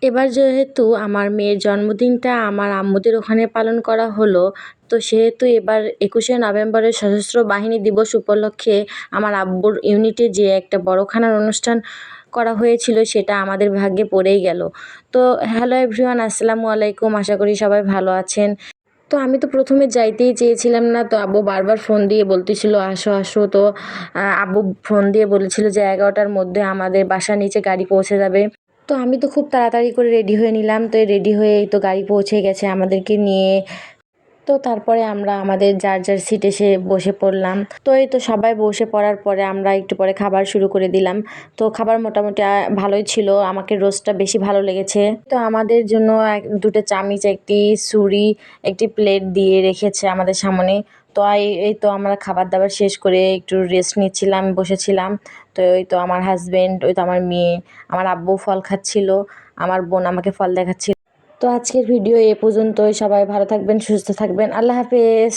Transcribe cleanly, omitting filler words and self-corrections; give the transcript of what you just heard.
এবার যেহেতু আমার মেয়ের জন্মদিনটা আমার আম্মুদের ওখানে পালন করা হলো, তো সেহেতু এবার 21শে নভেম্বরের সশস্ত্র বাহিনী দিবস উপলক্ষে আমার আব্বুর ইউনিটে যে একটা বড়খানার অনুষ্ঠান করা হয়েছিল সেটা আমাদের ভাগ্যে পড়েই গেল। তো হ্যালো এভরিওয়ান, আসসালামু আলাইকুম, আশা করি সবাই ভালো আছেন। তো আমি তো প্রথমে যাইতেই চেয়েছিলাম না, তো আব্বু বারবার ফোন দিয়ে বলতেছিল আসো আসো। তো আব্বু ফোন দিয়ে বলেছিল যে 11টার মধ্যে আমাদের বাসার নিচে গাড়ি পৌঁছে যাবে। তো আমি তো খুব তাড়াতাড়ি করে রেডি হয়ে নিলাম, তো এই রেডি হয়েই তো গাড়ি পৌঁছে গেছে আমাদেরকে নিয়ে। তো তারপরে আমরা আমাদের যার যার সিটে এসে বসে পড়লাম। তো এই তো সবাই বসে পড়ার পরে আমরা একটু পরে খাবার শুরু করে দিলাম। তো খাবার মোটামুটি ভালোই ছিল, আমাকে রোস্টটা বেশি ভালো লেগেছে। তো আমাদের জন্য দুটো চামচ, একটি ছুরি, একটি প্লেট দিয়ে রেখেছে আমাদের সামনে। তো এই তো আমরা খাবার দাবার শেষ করে একটু রেস্ট নিচ্ছিলাম, বসেছিলাম। তো ওই তো আমার হাজবেন্ড, ওই তো আমার মেয়ে, আমার আব্বু ফল খাচ্ছিল, আমার বোন আমাকে ফল দেখাচ্ছিল। তো আজকের ভিডিও এ পর্যন্তই। সবাই ভালো থাকবেন, সুস্থ থাকবেন, আল্লাহ হাফেজ।